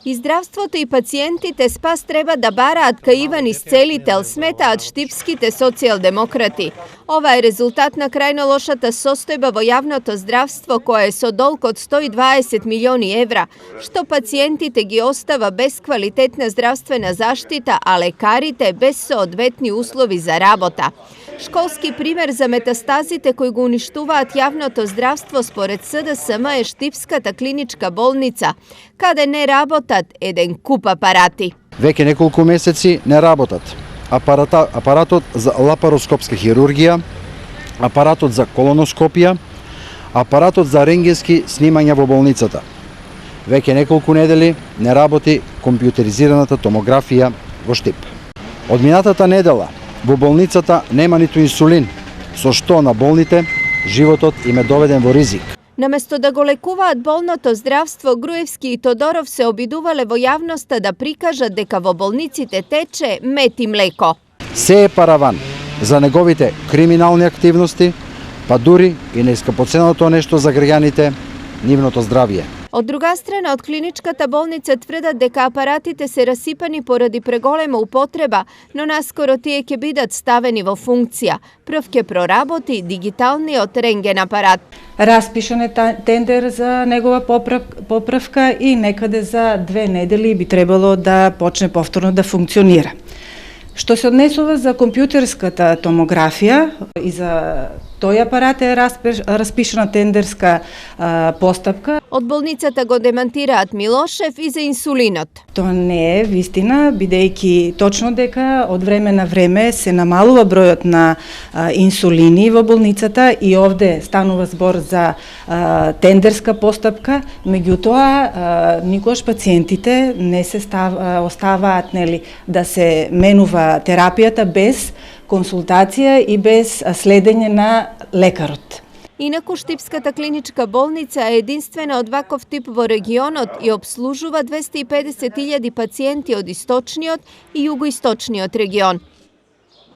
И здравството и пациентите спас треба да бараат кај Иван Исцелител, сметаат штипските социјалдемократи. Ова е резултат на крајно лошата состојба во јавното здравство, кое е со долг од 120 милиони евра, што пациентите ги остава без квалитетна здравствена заштита, а лекарите без соодветни услови за работа. Школски пример за метастазите кои го уништуваат јавното здравство според СДСМ е Штипската клиничка болница, каде не работат еден куп апарати. Веќе неколку месеци не работат. Апаратот за лапароскопска хирургија, апаратот за колоноскопија, апаратот за рентгенски снимања во болницата. Веќе неколку недели не работи компјутеризираната томографија во Штип. Од минатата недела во болницата нема ниту инсулин, со што на болните животот им е доведен во ризик. Наместо да го лекуваат болното здравство, Груевски и Тодоров се обидувале во јавноста да прикажат дека во болниците тече мед и млеко. Се е параван за неговите криминални активности, па дури и најскапоценото нешто за граѓаните, нивното здравје. Од друга страна, од клиничката болница тврдат дека апаратите се расипани поради преголема употреба, но наскоро тие ќе бидат ставени во функција. Прв ќе проработи дигиталниот рентген апарат. Распишан е тендер за негова поправка и некаде за 2 недели би требало да почне повторно да функционира. Што се однесува за компјутерската томографија и за тој апарат е распишана тендерска постапка. Од болницата го демантираат Милошев и за инсулинот. Тоа не е вистина, бидејќи точно дека од време на време се намалува бројот на инсулини во болницата и овде станува збор за тендерска постапка, меѓутоа никогаш пациентите не се оставаат да се менува терапијата без консултација и без следење на лекарот. Инаку Штипската клиничка болница е единствена од ваков тип во регионот и обслужува 250.000 пациенти од источниот и југоисточниот регион.